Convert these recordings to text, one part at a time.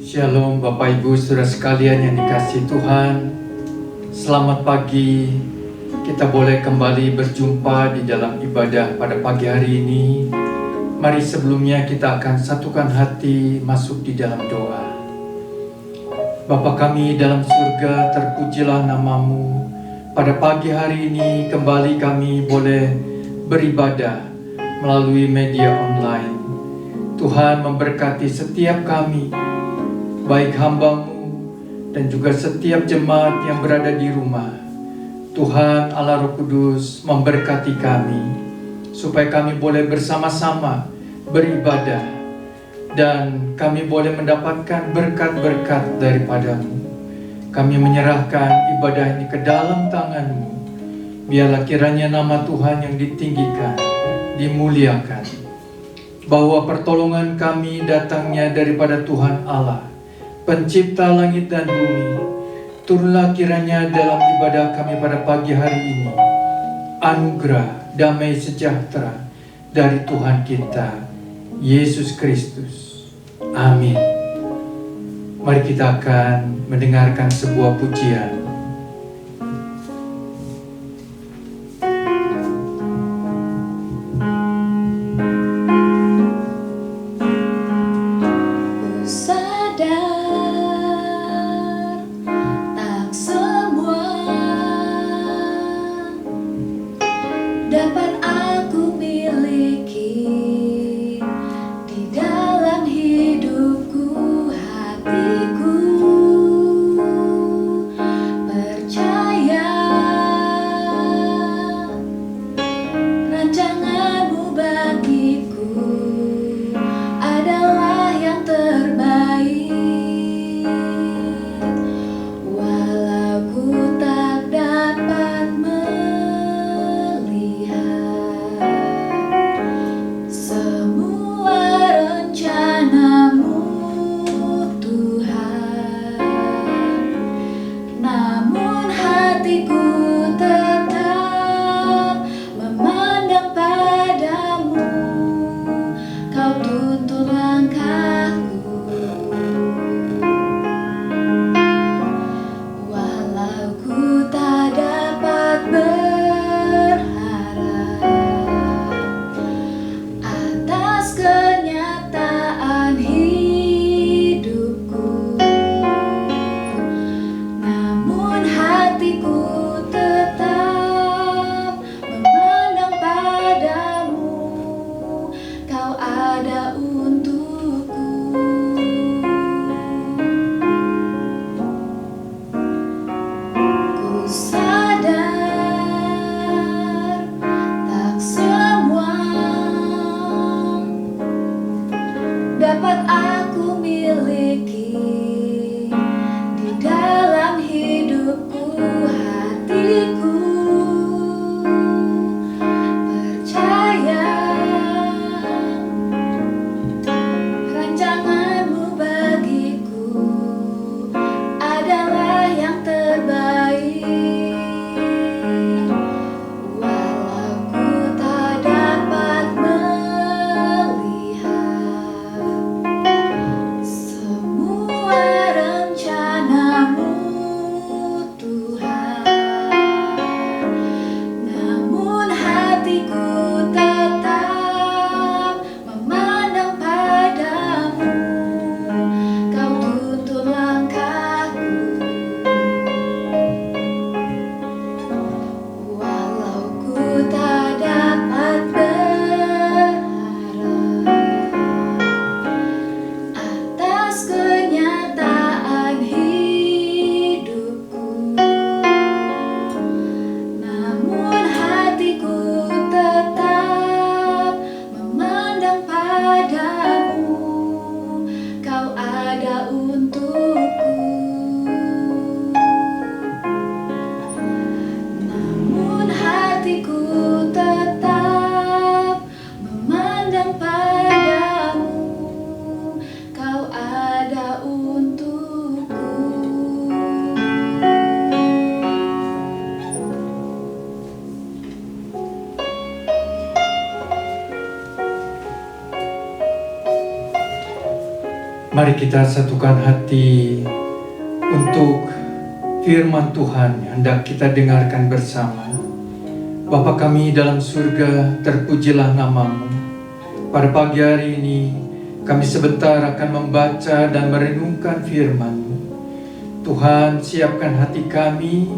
Shalom Bapak Ibu Saudara sekalian yang dikasihi Tuhan. Selamat pagi. Kita boleh kembali berjumpa di dalam ibadah pada pagi hari ini. Mari sebelumnya kita akan satukan hati masuk di dalam doa. Bapa kami dalam surga, terpujilah namamu. Pada pagi hari ini kembali kami boleh beribadah melalui media online. Tuhan memberkati setiap kami, baik hamba-Mu dan juga setiap jemaat yang berada di rumah. Tuhan Allah Roh Kudus memberkati kami, supaya kami boleh bersama-sama beribadah, dan kami boleh mendapatkan berkat-berkat daripada-Mu. Kami menyerahkan ibadah ini ke dalam tangan-Mu. Biarlah kiranya nama Tuhan yang ditinggikan, dimuliakan, bahwa pertolongan kami datangnya daripada Tuhan Allah, Pencipta langit dan bumi. Turunlah kiranya dalam ibadah kami pada pagi hari ini anugerah damai sejahtera dari Tuhan kita Yesus Kristus. Amin. Mari kita akan mendengarkan sebuah pujian. Semua Mari kita satukan hati untuk firman Tuhan yang hendak kita dengarkan bersama. Bapa kami dalam surga, terpujilah nama-Mu. Pada pagi hari ini, kami sebentar akan membaca dan merenungkan firman-Mu. Tuhan, siapkan hati kami,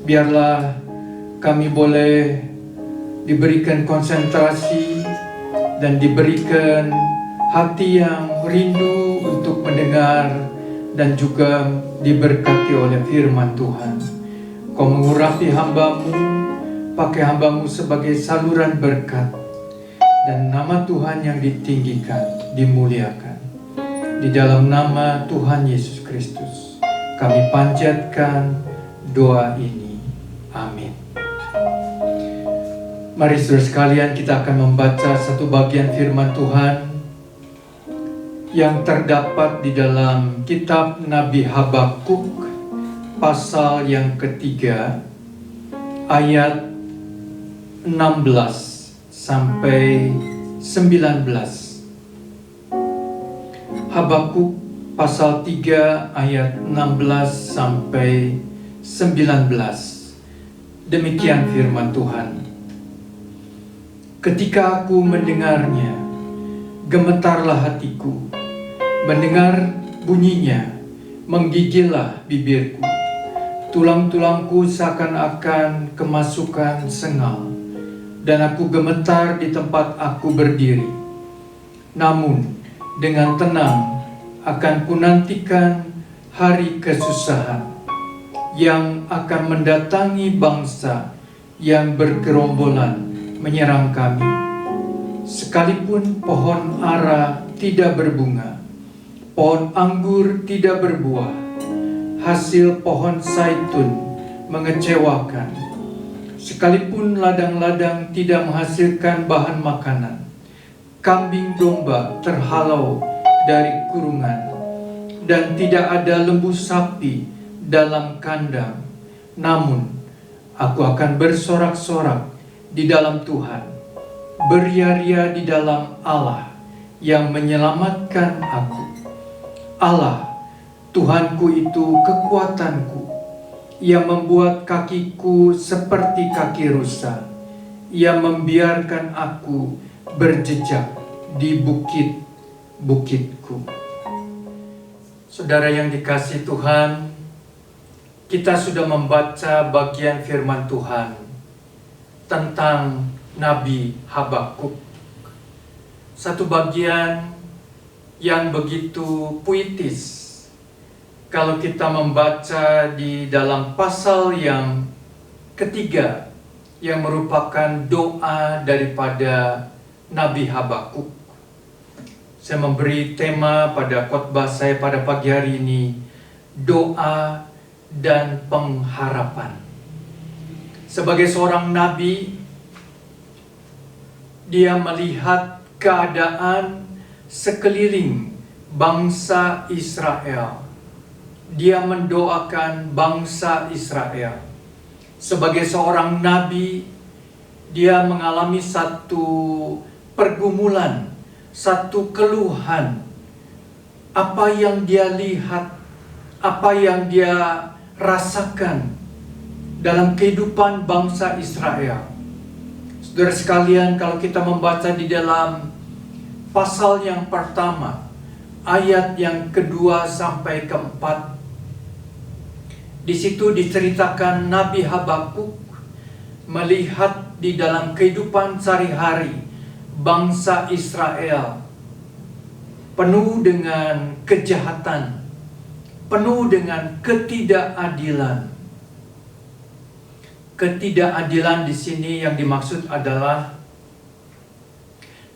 biarlah kami boleh diberikan konsentrasi dan diberikan hati yang rindu untuk mendengar dan juga diberkati oleh firman Tuhan. Kau mengurapi hamba-Mu, pakai hamba-Mu sebagai saluran berkat, dan nama Tuhan yang ditinggikan, dimuliakan. Di dalam nama Tuhan Yesus Kristus, kami panjatkan doa ini. Amin. Mari saudara sekalian, kita akan membaca satu bagian firman Tuhan yang terdapat di dalam kitab Nabi Habakuk pasal yang ketiga ayat 16 sampai 19. Habakuk pasal 3 ayat 16 sampai 19. Demikian firman Tuhan. Ketika aku mendengarnya, gemetarlah hatiku. Mendengar bunyinya, menggigillah bibirku. Tulang-tulangku seakan-akan kemasukan sengal, dan aku gemetar di tempat aku berdiri. Namun, dengan tenang akan kunantikan hari kesusahan yang akan mendatangi bangsa yang bergerombolan menyerang kami. Sekalipun pohon ara tidak berbunga, pohon anggur tidak berbuah, hasil pohon zaitun mengecewakan. Sekalipun ladang-ladang tidak menghasilkan bahan makanan, kambing domba terhalau dari kurungan, dan tidak ada lembu sapi dalam kandang. Namun, aku akan bersorak-sorak di dalam Tuhan, beria-ria di dalam Allah yang menyelamatkan aku. Allah, Tuhanku itu kekuatanku, yang membuat kakiku seperti kaki rusa, yang membiarkan aku berjejak di bukit-bukitku. Saudara yang dikasihi Tuhan, kita sudah membaca bagian firman Tuhan tentang Nabi Habakuk. Satu bagian yang begitu puitis. Kalau kita membaca di dalam pasal yang ketiga, yang merupakan doa daripada Nabi Habakuk. Saya memberi tema pada khotbah saya pada pagi hari ini, doa dan pengharapan. Sebagai seorang nabi, dia melihat keadaan sekeliling bangsa Israel. Dia mendoakan bangsa Israel. Sebagai seorang nabi, dia mengalami satu pergumulan, satu keluhan. Apa yang dia lihat, apa yang dia rasakan dalam kehidupan bangsa Israel. Saudara sekalian, kalau kita membaca di dalam pasal yang pertama, ayat yang kedua sampai keempat, di situ diceritakan Nabi Habakuk melihat di dalam kehidupan sehari-hari bangsa Israel penuh dengan kejahatan, penuh dengan ketidakadilan. Ketidakadilan di sini yang dimaksud adalah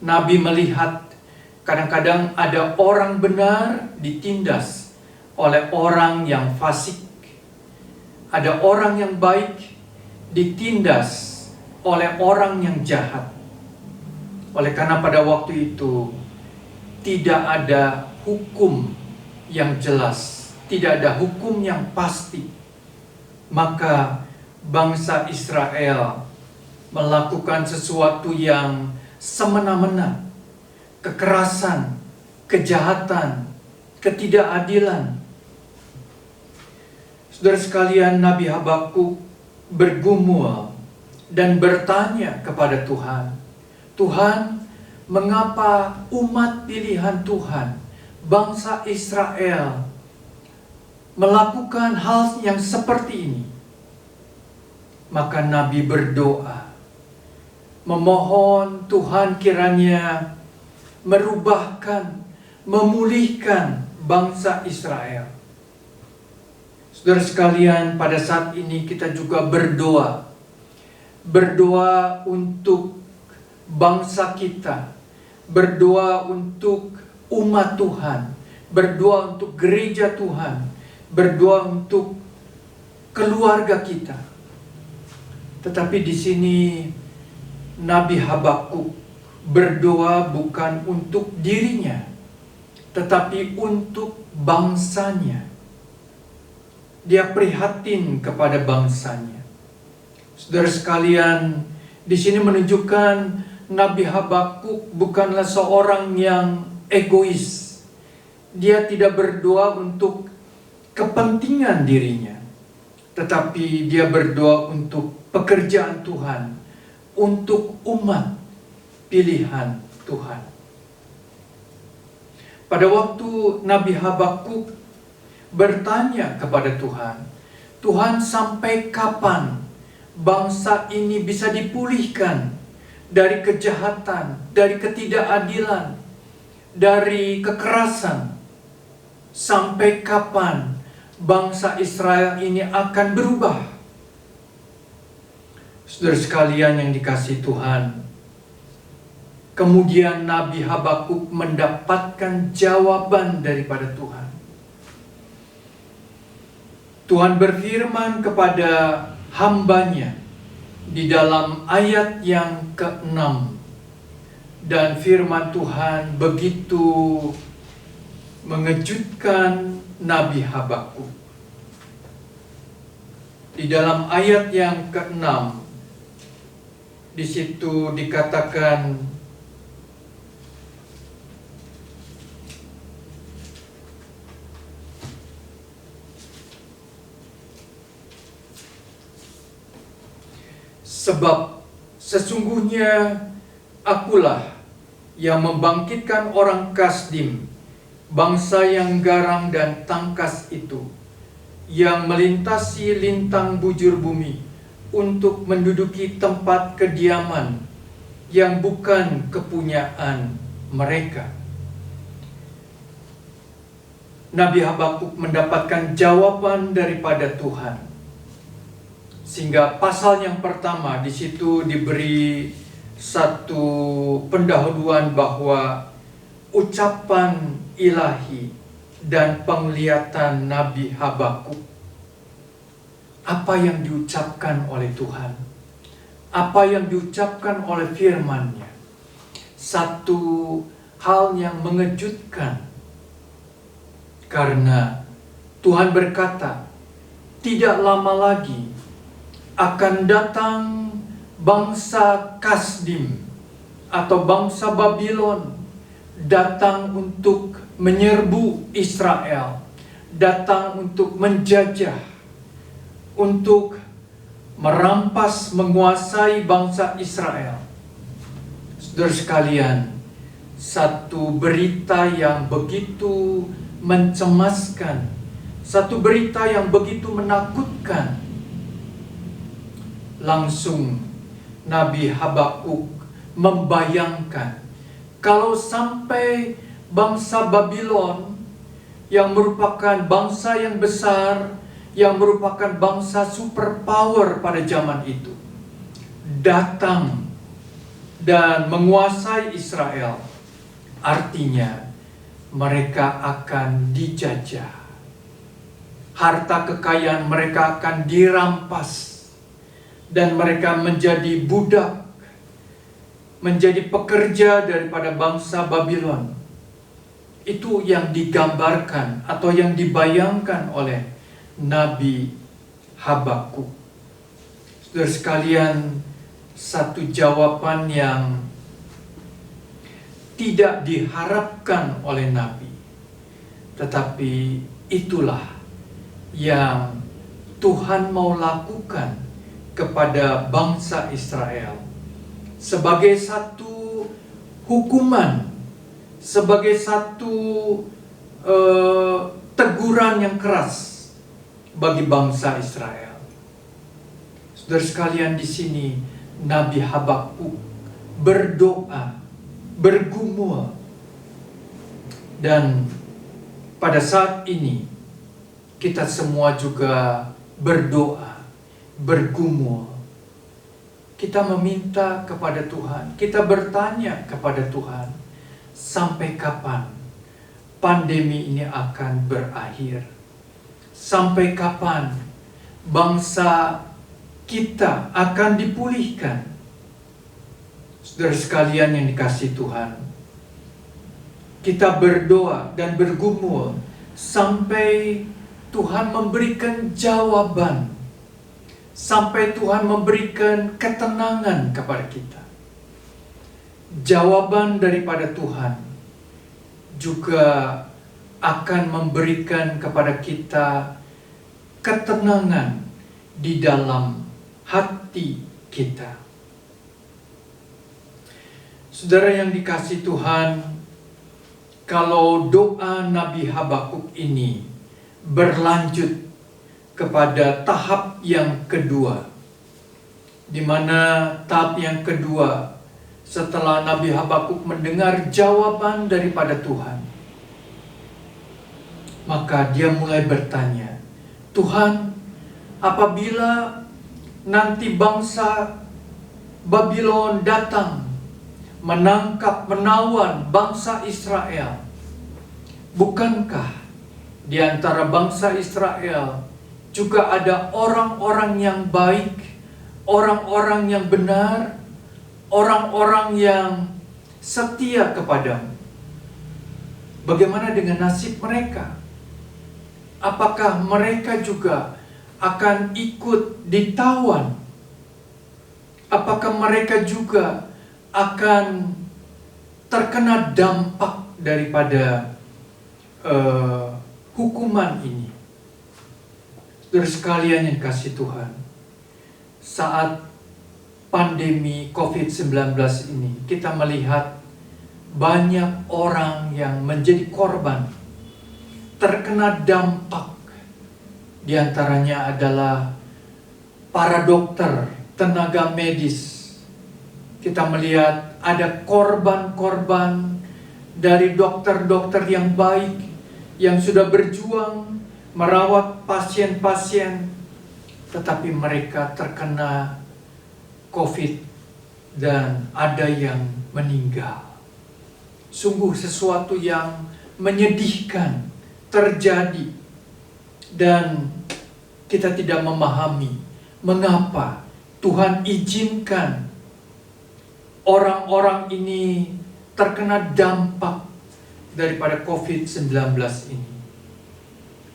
Nabi melihat kadang-kadang ada orang benar ditindas oleh orang yang fasik. Ada orang yang baik ditindas oleh orang yang jahat. Oleh karena pada waktu itu tidak ada hukum yang jelas, tidak ada hukum yang pasti. Maka bangsa Israel melakukan sesuatu yang semena-mena, kekerasan, kejahatan, ketidakadilan. Saudara sekalian, Nabi Habakuk bergumul dan bertanya kepada Tuhan, Tuhan, mengapa umat pilihan Tuhan, bangsa Israel, melakukan hal yang seperti ini? Maka Nabi berdoa, memohon Tuhan kiranya merubahkan, memulihkan bangsa Israel. Saudara sekalian, pada saat ini kita juga berdoa untuk bangsa kita, berdoa untuk umat Tuhan, berdoa untuk gereja Tuhan, berdoa untuk keluarga kita. Tetapi di sini Nabi Habakuk berdoa bukan untuk dirinya, tetapi untuk bangsanya. Dia prihatin kepada bangsanya. Saudara sekalian, di sini menunjukkan Nabi Habakuk bukanlah seorang yang egois. Dia tidak berdoa untuk kepentingan dirinya, tetapi dia berdoa untuk pekerjaan Tuhan, untuk umat pilihan Tuhan. Pada waktu Nabi Habakuk bertanya kepada Tuhan, Tuhan, sampai kapan bangsa ini bisa dipulihkan dari kejahatan, dari ketidakadilan, dari kekerasan? Sampai kapan bangsa Israel ini akan berubah? Saudara sekalian yang dikasihi Tuhan, kemudian Nabi Habakuk mendapatkan jawaban daripada Tuhan. Tuhan berfirman kepada hambanya di dalam ayat yang ke-6. Dan firman Tuhan begitu mengejutkan Nabi Habakuk. Di dalam ayat yang ke-6, di situ dikatakan, sebab sesungguhnya akulah yang membangkitkan orang Kasdim, bangsa yang garang dan tangkas itu, yang melintasi lintang bujur bumi, untuk menduduki tempat kediaman yang bukan kepunyaan mereka. Nabi Habakuk mendapatkan jawaban daripada Tuhan. Sehingga pasal yang pertama di situ diberi satu pendahuluan bahwa ucapan ilahi dan penglihatan Nabi Habakuk. Apa yang diucapkan oleh Tuhan? Apa yang diucapkan oleh firman-Nya? Satu hal yang mengejutkan. Karena Tuhan berkata, tidak lama lagi akan datang bangsa Kasdim atau bangsa Babylon, datang untuk menyerbu Israel, datang untuk menjajah, untuk merampas, menguasai bangsa Israel. Saudara sekalian, satu berita yang begitu mencemaskan, satu berita yang begitu menakutkan. Langsung Nabi Habakuk membayangkan, kalau sampai bangsa Babylon yang merupakan bangsa yang besar, yang merupakan bangsa superpower pada zaman itu, datang dan menguasai Israel, artinya mereka akan dijajah. Harta kekayaan mereka akan dirampas, dan mereka menjadi budak, menjadi pekerja daripada bangsa Babylon. Itu yang digambarkan atau yang dibayangkan oleh Nabi Habakuk. Saudara sekalian, satu jawaban yang tidak diharapkan oleh Nabi. Tetapi itulah yang Tuhan mau lakukan kepada bangsa Israel sebagai satu hukuman, sebagai satu teguran yang keras bagi bangsa Israel. Saudara sekalian, di sini Nabi Habakuk berdoa, bergumul, dan pada saat ini kita semua juga berdoa, bergumul. Kita meminta kepada Tuhan, kita bertanya kepada Tuhan, sampai kapan pandemi ini akan berakhir? Sampai kapan bangsa kita akan dipulihkan? Saudara sekalian yang dikasihi Tuhan, kita berdoa dan bergumul sampai Tuhan memberikan jawaban, sampai Tuhan memberikan ketenangan kepada kita. Jawaban daripada Tuhan juga akan memberikan kepada kita ketenangan di dalam hati kita. Saudara yang dikasihi Tuhan, kalau doa Nabi Habakuk ini berlanjut kepada tahap yang kedua, di mana tahap yang kedua setelah Nabi Habakuk mendengar jawaban daripada Tuhan, maka dia mulai bertanya, Tuhan, apabila nanti bangsa Babylon datang menangkap, menawan bangsa Israel, bukankah di antara bangsa Israel juga ada orang-orang yang baik, orang-orang yang benar, orang-orang yang setia kepadamu? Bagaimana dengan nasib mereka? Apakah mereka juga akan ikut ditawan? Apakah mereka juga akan terkena dampak daripada hukuman ini? Saudara sekalian yang kasih Tuhan, saat pandemi COVID-19 ini, kita melihat banyak orang yang menjadi korban, terkena dampak. Di antaranya adalah para dokter, tenaga medis. Kita melihat ada korban-korban dari dokter-dokter yang baik, yang sudah berjuang merawat pasien-pasien, tetapi mereka terkena COVID dan ada yang meninggal. Sungguh sesuatu yang menyedihkan terjadi, dan kita tidak memahami mengapa Tuhan izinkan orang-orang ini terkena dampak daripada COVID-19 ini.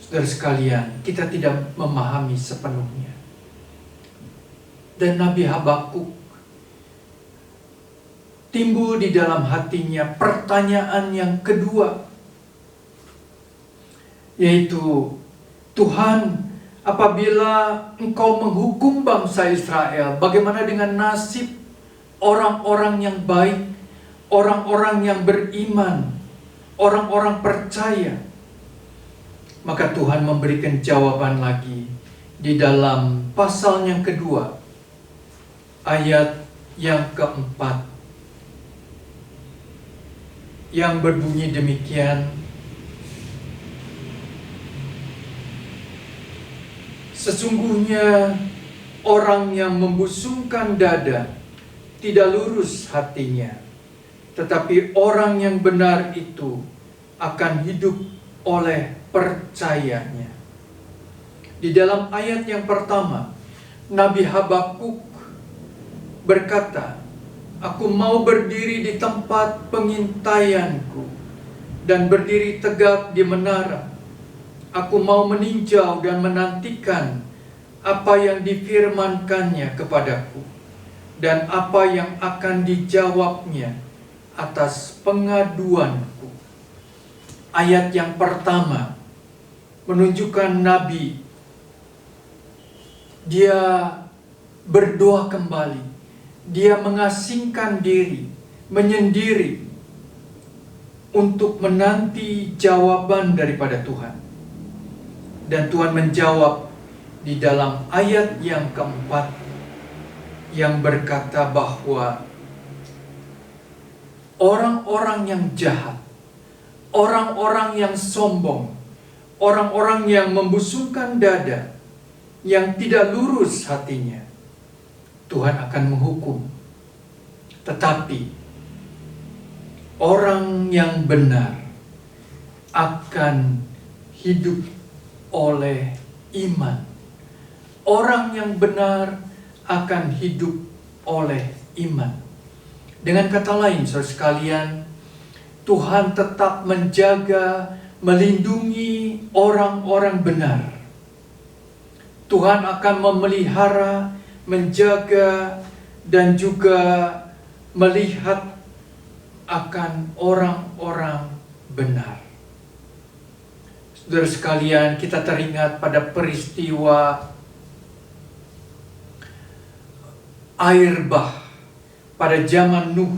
Saudara sekalian, kita tidak memahami sepenuhnya. Dan Nabi Habakuk timbul di dalam hatinya pertanyaan yang kedua, yaitu, Tuhan, apabila Engkau menghukum bangsa Israel, bagaimana dengan nasib orang-orang yang baik, orang-orang yang beriman, orang-orang percaya? Maka Tuhan memberikan jawaban lagi di dalam pasal yang kedua, ayat yang keempat, yang berbunyi demikian, sesungguhnya orang yang membusungkan dada tidak lurus hatinya, tetapi orang yang benar itu akan hidup oleh percayanya. Di dalam ayat yang pertama, Nabi Habakuk berkata, aku mau berdiri di tempat pengintaianku dan berdiri tegak di menara. Aku mau meninjau dan menantikan apa yang difirmankannya kepadaku dan apa yang akan dijawabnya atas pengaduanku. ayat yang pertama menunjukkan Nabi, dia berdoa kembali, dia mengasingkan diri, menyendiri untuk menanti jawaban daripada Tuhan. Dan Tuhan menjawab di dalam ayat yang keempat yang berkata bahwa orang-orang yang jahat, orang-orang yang sombong, orang-orang yang membusungkan dada, yang tidak lurus hatinya, Tuhan akan menghukum. Tetapi orang yang benar akan hidup oleh iman. Orang yang benar akan hidup oleh iman. Dengan kata lain, saudara sekalian, Tuhan tetap menjaga, melindungi orang-orang benar. Tuhan akan memelihara, menjaga, dan juga melihat akan orang-orang benar. Saudara sekalian, kita teringat pada peristiwa air bah pada zaman Nuh.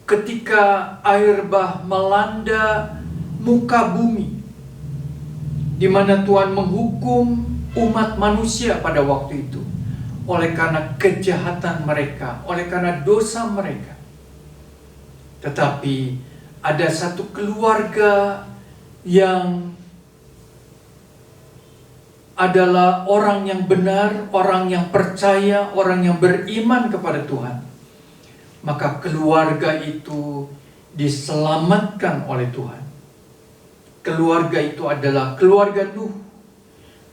Ketika air bah melanda muka bumi, di mana Tuhan menghukum umat manusia pada waktu itu oleh karena kejahatan mereka, oleh karena dosa mereka. Tetapi ada satu keluarga yang adalah orang yang benar, orang yang percaya, orang yang beriman kepada Tuhan. Maka keluarga itu diselamatkan oleh Tuhan. Keluarga itu adalah keluarga Nuh.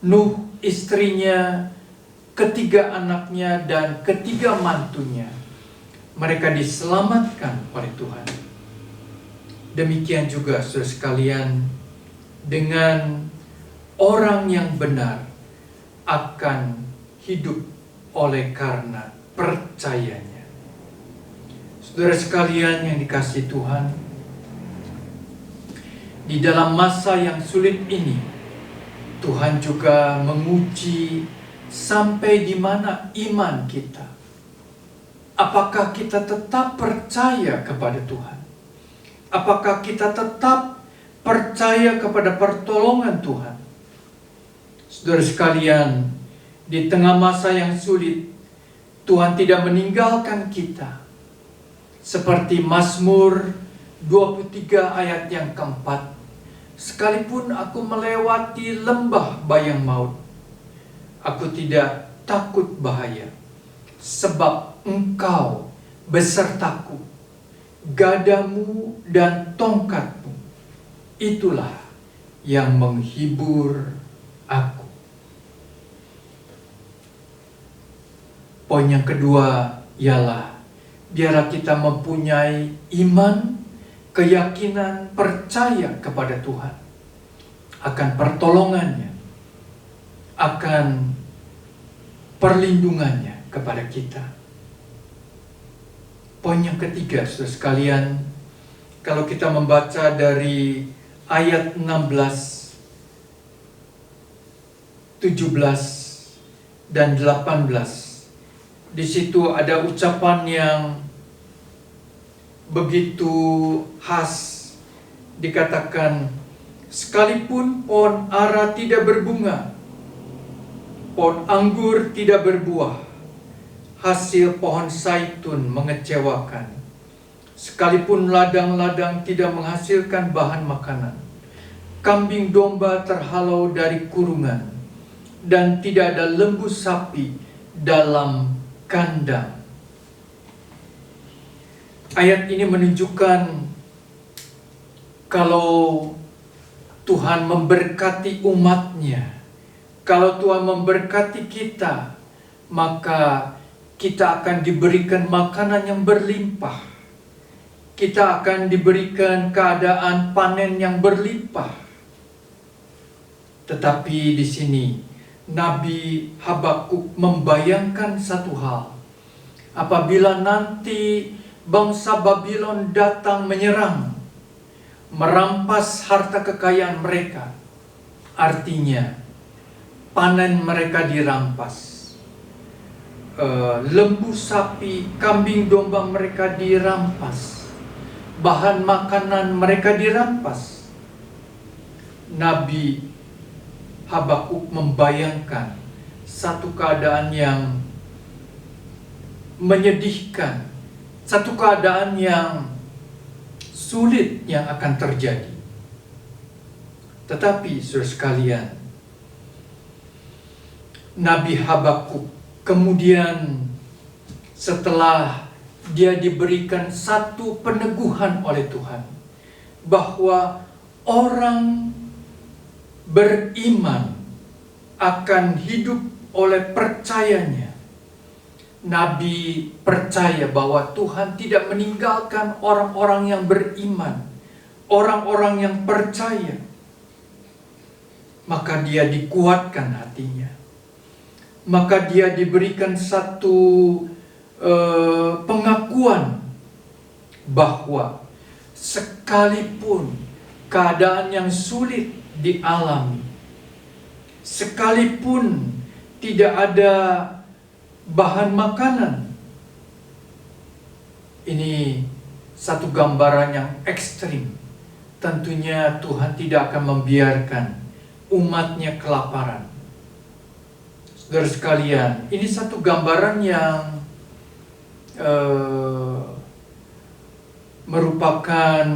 Nuh, istrinya, ketiga anaknya, dan ketiga mantunya. Mereka diselamatkan oleh Tuhan. Demikian juga saudara sekalian, dengan orang yang benar akan hidup oleh karena percayanya. Saudara sekalian yang dikasihi Tuhan, di dalam masa yang sulit ini, Tuhan juga menguji sampai di mana iman kita. Apakah kita tetap percaya kepada Tuhan? Apakah kita tetap percaya kepada pertolongan Tuhan? Saudara sekalian, di tengah masa yang sulit, Tuhan tidak meninggalkan kita. Seperti Mazmur 23 ayat yang keempat, sekalipun aku melewati lembah bayang maut, aku tidak takut bahaya, sebab Engkau besertaku, gadamu dan tongkatmu, itulah yang menghibur aku. Poin yang kedua ialah, biarlah kita mempunyai iman, keyakinan, percaya kepada Tuhan, akan pertolongannya, akan perlindungannya kepada kita. Poin yang ketiga, saudara sekalian, kalau kita membaca dari ayat 16, 17, dan 18, di situ ada ucapan yang begitu khas. Dikatakan, sekalipun pohon ara tidak berbunga, pohon anggur tidak berbuah, hasil pohon zaitun mengecewakan, sekalipun ladang-ladang tidak menghasilkan bahan makanan, kambing domba terhalau dari kurungan, dan tidak ada lembu sapi dalam kandang. Ayat ini menunjukkan kalau Tuhan memberkati umatnya, kalau Tuhan memberkati kita, maka kita akan diberikan makanan yang berlimpah. Kita akan diberikan keadaan panen yang berlimpah. Tetapi di sini Nabi Habakuk membayangkan satu hal. Apabila nanti bangsa Babylon datang menyerang, merampas harta kekayaan mereka. Artinya, panen mereka dirampas. Lembu sapi, kambing domba mereka dirampas. Bahan makanan mereka dirampas. Nabi Habakuk membayangkan satu keadaan yang menyedihkan, satu keadaan yang sulit yang akan terjadi. Tetapi saudara sekalian, Nabi Habakuk kemudian setelah dia diberikan satu peneguhan oleh Tuhan bahwa orang beriman akan hidup oleh percayanya. Nabi percaya bahwa Tuhan tidak meninggalkan orang-orang yang beriman, orang-orang yang percaya. Maka dia dikuatkan hatinya. Maka dia diberikan satu pengakuan bahwa sekalipun keadaan yang sulit dialami, sekalipun tidak ada bahan makanan, ini satu gambaran yang ekstrim. Tentunya Tuhan tidak akan membiarkan umatnya kelaparan. Saudara sekalian, ini satu gambaran yang merupakan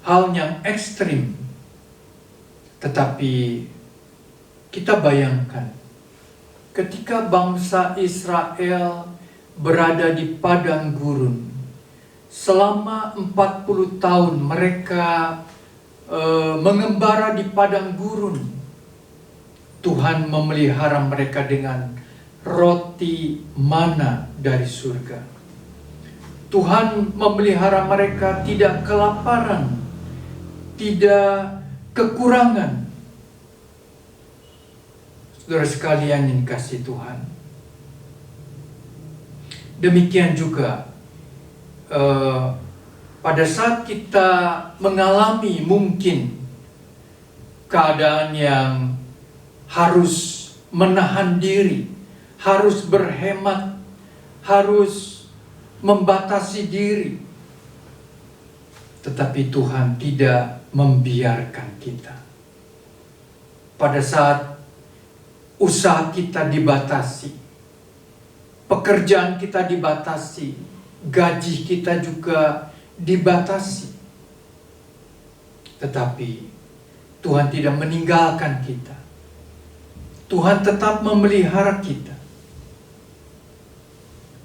hal yang ekstrim. Tetapi kita bayangkan, ketika bangsa Israel berada di padang gurun, selama 40 tahun mereka mengembara di padang gurun, Tuhan memelihara mereka dengan roti mana dari surga. Tuhan memelihara mereka tidak kelaparan, tidak kekurangan. Saudara sekalian yang dikasihi Tuhan, demikian juga pada saat kita mengalami mungkin keadaan yang harus menahan diri, harus berhemat, harus membatasi diri. Tetapi Tuhan tidak membiarkan kita. Pada saat usaha kita dibatasi, pekerjaan kita dibatasi, gaji kita juga dibatasi. Tetapi Tuhan tidak meninggalkan kita. Tuhan tetap memelihara kita.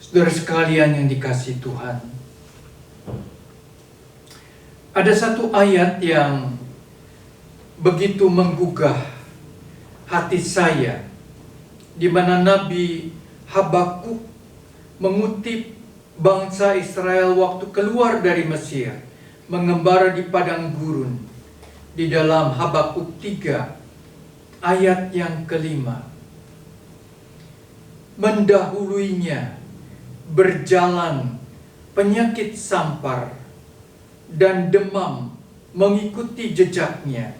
Saudara sekalian yang dikasihi Tuhan, ada satu ayat yang begitu menggugah hati saya, di mana Nabi Habakuk mengutip bangsa Israel waktu keluar dari Mesir, mengembara di padang gurun, di dalam Habakuk 3 ayat yang kelima. Mendahuluinya berjalan penyakit sampar dan demam mengikuti jejaknya.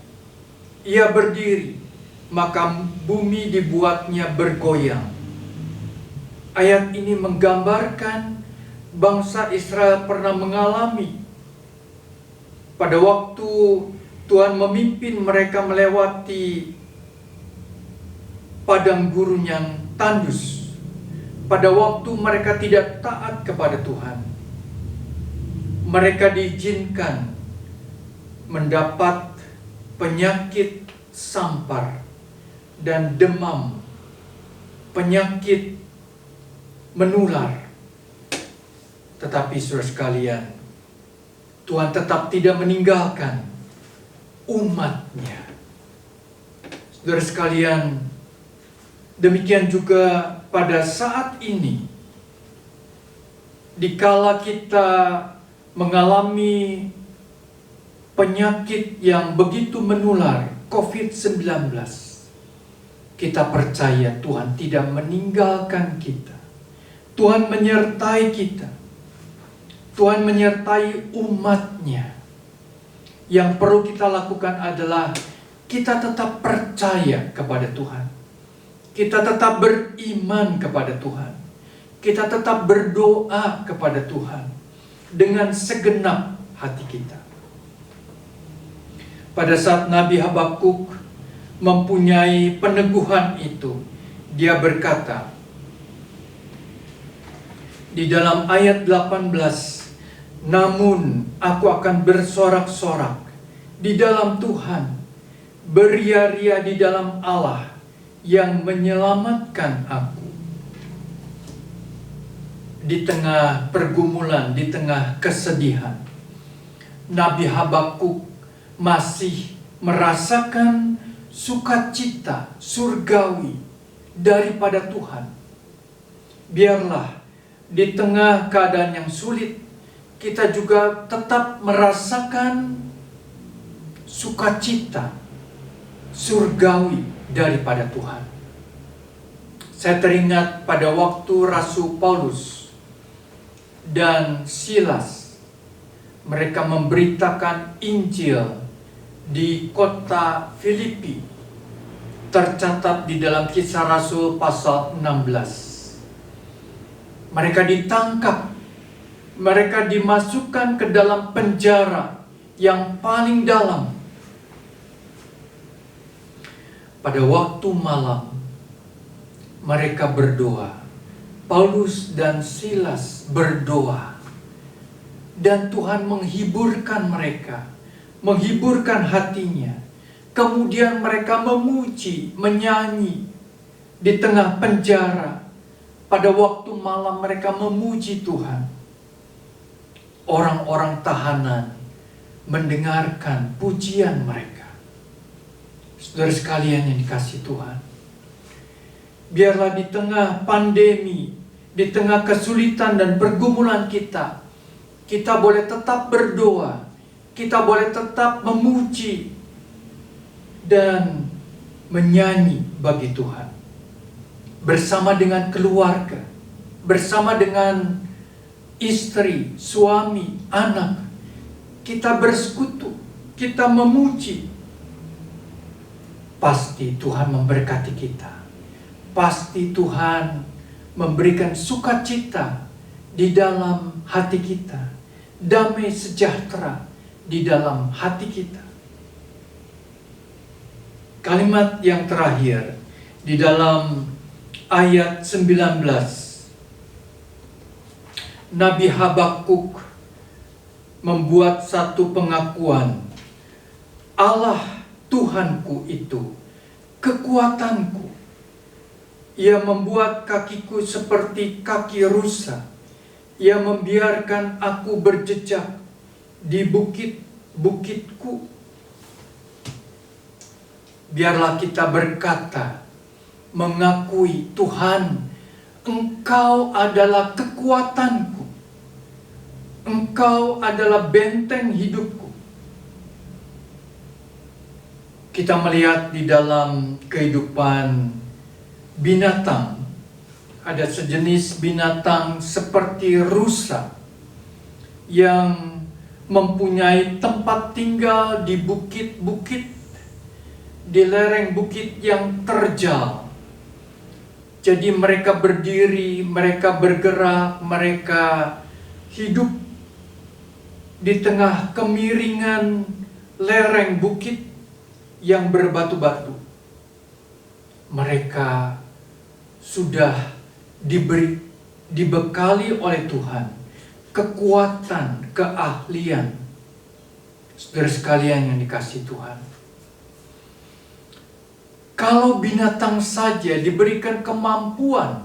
Ia berdiri, maka bumi dibuatnya bergoyang. Ayat ini menggambarkan bangsa Israel pernah mengalami pada waktu Tuhan memimpin mereka melewati padang gurun yang tandus, pada waktu mereka tidak taat kepada Tuhan. Mereka diizinkan mendapat penyakit sampar dan demam, penyakit menular. Tetapi saudara sekalian, Tuhan tetap tidak meninggalkan umatnya. Saudara sekalian, demikian juga pada saat ini, dikala kita mengalami penyakit yang begitu menular, COVID-19, kita percaya Tuhan tidak meninggalkan kita. Tuhan menyertai kita. Tuhan menyertai umatnya. Yang perlu kita lakukan adalah kita tetap percaya kepada Tuhan. Kita tetap beriman kepada Tuhan. Kita tetap berdoa kepada Tuhan dengan segenap hati kita. Pada saat Nabi Habakuk mempunyai peneguhan itu, dia berkata di dalam ayat 18, "Namun aku akan bersorak-sorak di dalam Tuhan, beria-ria di dalam Allah yang menyelamatkan aku." Di tengah pergumulan, di tengah kesedihan, Nabi Habakuk masih merasakan sukacita surgawi daripada Tuhan. Biarlah di tengah keadaan yang sulit, kita juga tetap merasakan sukacita surgawi daripada Tuhan. Saya teringat pada waktu Rasul Paulus dan Silas, mereka memberitakan Injil di kota Filipi. Tercatat di dalam Kisah Rasul pasal 16. Mereka ditangkap, mereka dimasukkan ke dalam penjara yang paling dalam. Pada waktu malam, mereka berdoa. Paulus dan Silas berdoa, dan Tuhan menghiburkan mereka, menghiburkan hatinya. Kemudian mereka memuji, menyanyi di tengah penjara. Pada waktu malam mereka memuji Tuhan. Orang-orang tahanan mendengarkan pujian mereka. Saudara sekalian yang dikasihi Tuhan, biarlah di tengah pandemi, di tengah kesulitan dan pergumulan kita, kita boleh tetap berdoa, kita boleh tetap memuji dan menyanyi bagi Tuhan. Bersama dengan keluarga, bersama dengan istri, suami, anak, kita bersekutu, kita memuji. Pasti Tuhan memberkati kita. Pasti Tuhan memberikan sukacita di dalam hati kita, damai sejahtera di dalam hati kita. Kalimat yang terakhir di dalam ayat 19, Nabi Habakuk membuat satu pengakuan. Allah Tuhanku itu kekuatanku. Ia membuat kakiku seperti kaki rusa. Ia membiarkan aku berjejak di bukit-bukitku. Biarlah kita berkata, mengakui, Tuhan, Engkau adalah kekuatanku. Engkau adalah benteng hidupku. Kita melihat di dalam kehidupan binatang, ada sejenis binatang seperti rusa yang mempunyai tempat tinggal di bukit-bukit, di lereng bukit yang terjal. Jadi mereka berdiri, mereka bergerak, mereka hidup di tengah kemiringan lereng bukit yang berbatu-batu. Mereka sudah dibekali oleh Tuhan kekuatan, keahlian. Saudara sekalian yang dikasihi Tuhan, kalau binatang saja diberikan kemampuan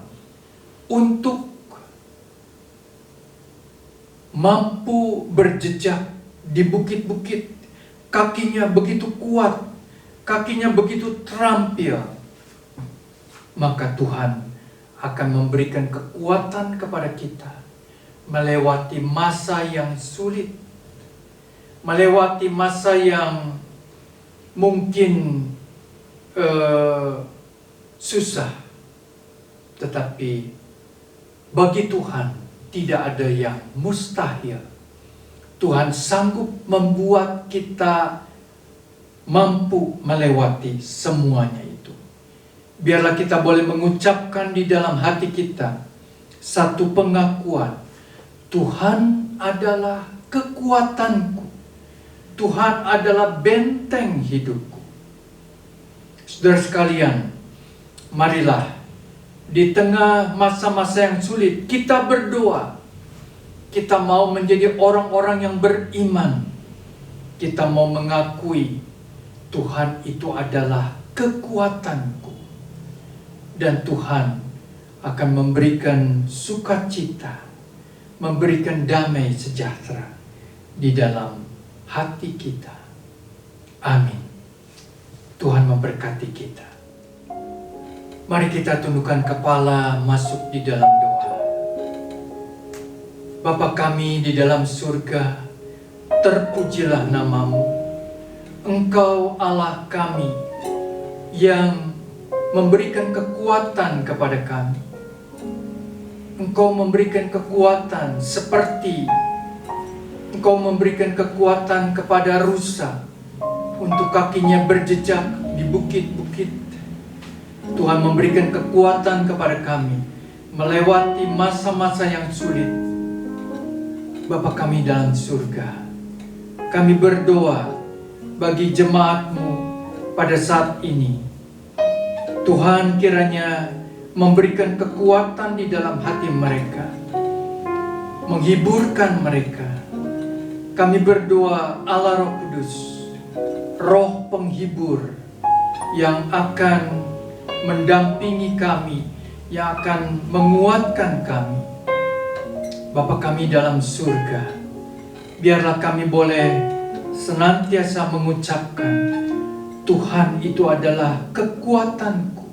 untuk mampu berjejak di bukit-bukit, kakinya begitu kuat, kakinya begitu terampil, maka Tuhan akan memberikan kekuatan kepada kita melewati masa yang sulit, melewati masa yang mungkin susah. Tetapi bagi Tuhan tidak ada yang mustahil. Tuhan sanggup membuat kita mampu melewati semuanya itu. Biarlah kita boleh mengucapkan di dalam hati kita satu pengakuan, Tuhan adalah kekuatanku, Tuhan adalah benteng hidupku. Saudara sekalian, marilah di tengah masa-masa yang sulit kita berdoa. Kita mau menjadi orang-orang yang beriman. Kita mau mengakui Tuhan itu adalah kekuatanku. Dan Tuhan akan memberikan sukacita, memberikan damai sejahtera di dalam hati kita. Amin. Tuhan memberkati kita. Mari kita tundukkan kepala, masuk di dalam doa. Bapa kami di dalam surga, terpujilah namamu. Engkau Allah kami yang memberikan kekuatan kepada kami. Engkau memberikan kekuatan seperti Engkau memberikan kekuatan kepada rusa untuk kakinya berjejak di bukit-bukit. Tuhan memberikan kekuatan kepada kami melewati masa-masa yang sulit. Bapa kami dalam surga, kami berdoa bagi jemaat-Mu pada saat ini. Tuhan kiranya memberikan kekuatan di dalam hati mereka, menghiburkan mereka. Kami berdoa Allah Roh Kudus, Roh penghibur yang akan mendampingi kami, yang akan menguatkan kami. Bapa kami dalam surga, biarlah kami boleh senantiasa mengucapkan, Tuhan itu adalah kekuatanku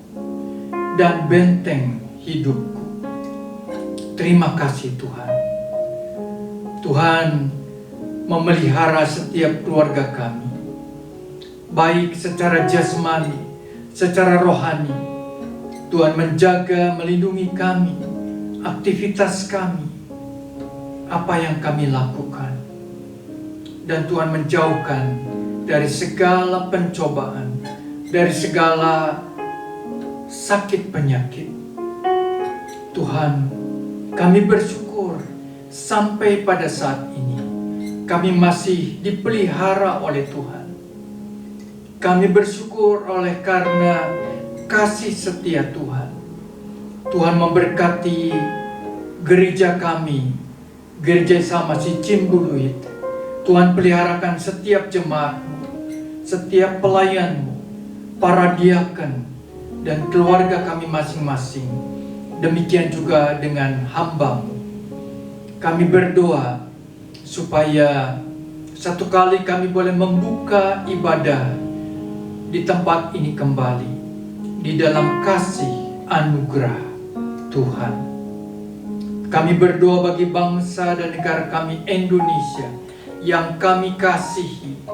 dan benteng hidupku. Terima kasih Tuhan. Tuhan memelihara setiap keluarga kami, baik secara jasmani, secara rohani. Tuhan menjaga, melindungi kami, aktivitas kami, apa yang kami lakukan. Dan Tuhan menjauhkan dari segala pencobaan, dari segala sakit penyakit. Tuhan, kami bersyukur sampai pada saat ini kami masih dipelihara oleh Tuhan. Kami bersyukur oleh karena kasih setia Tuhan. Tuhan memberkati gereja kami, Gereja Samasi Cimbuluit. Tuhan peliharakan setiap jemaat-Mu, setiap pelayan-Mu, para diaken, dan keluarga kami masing-masing. Demikian juga dengan hamba-Mu. Kami berdoa supaya satu kali kami boleh membuka ibadah di tempat ini kembali, di dalam kasih anugerah Tuhan. Kami berdoa bagi bangsa dan negara kami Indonesia yang kami kasihi.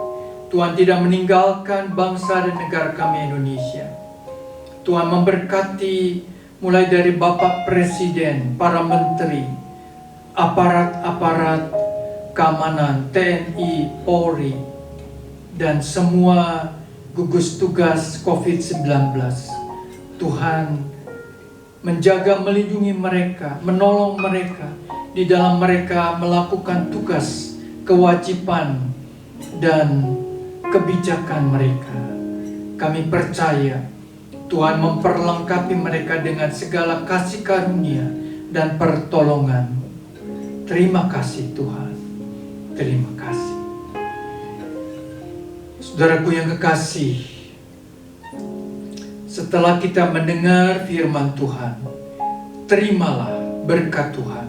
Tuhan tidak meninggalkan bangsa dan negara kami Indonesia. Tuhan memberkati mulai dari Bapak Presiden, para menteri, aparat-aparat keamanan, TNI, Polri, dan semua gugus tugas COVID-19. Tuhan menjaga, melindungi mereka, menolong mereka di dalam mereka melakukan tugas, kewajiban, dan kebijakan mereka. Kami percaya Tuhan memperlengkapi mereka dengan segala kasih karunia dan pertolongan. Terima kasih Tuhan. Terima kasih. Saudaraku yang kekasih, setelah kita mendengar firman Tuhan, terimalah berkat Tuhan.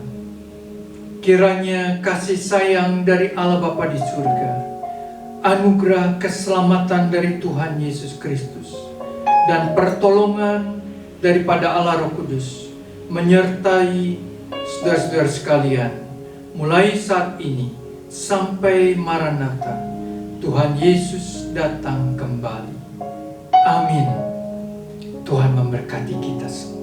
Kiranya kasih sayang dari Allah Bapa di surga, anugerah keselamatan dari Tuhan Yesus Kristus, dan pertolongan daripada Allah Roh Kudus menyertai saudara-saudara sekalian mulai saat ini sampai Maranatha, Tuhan Yesus datang kembali. Amin. Tuhan memberkati kita semua.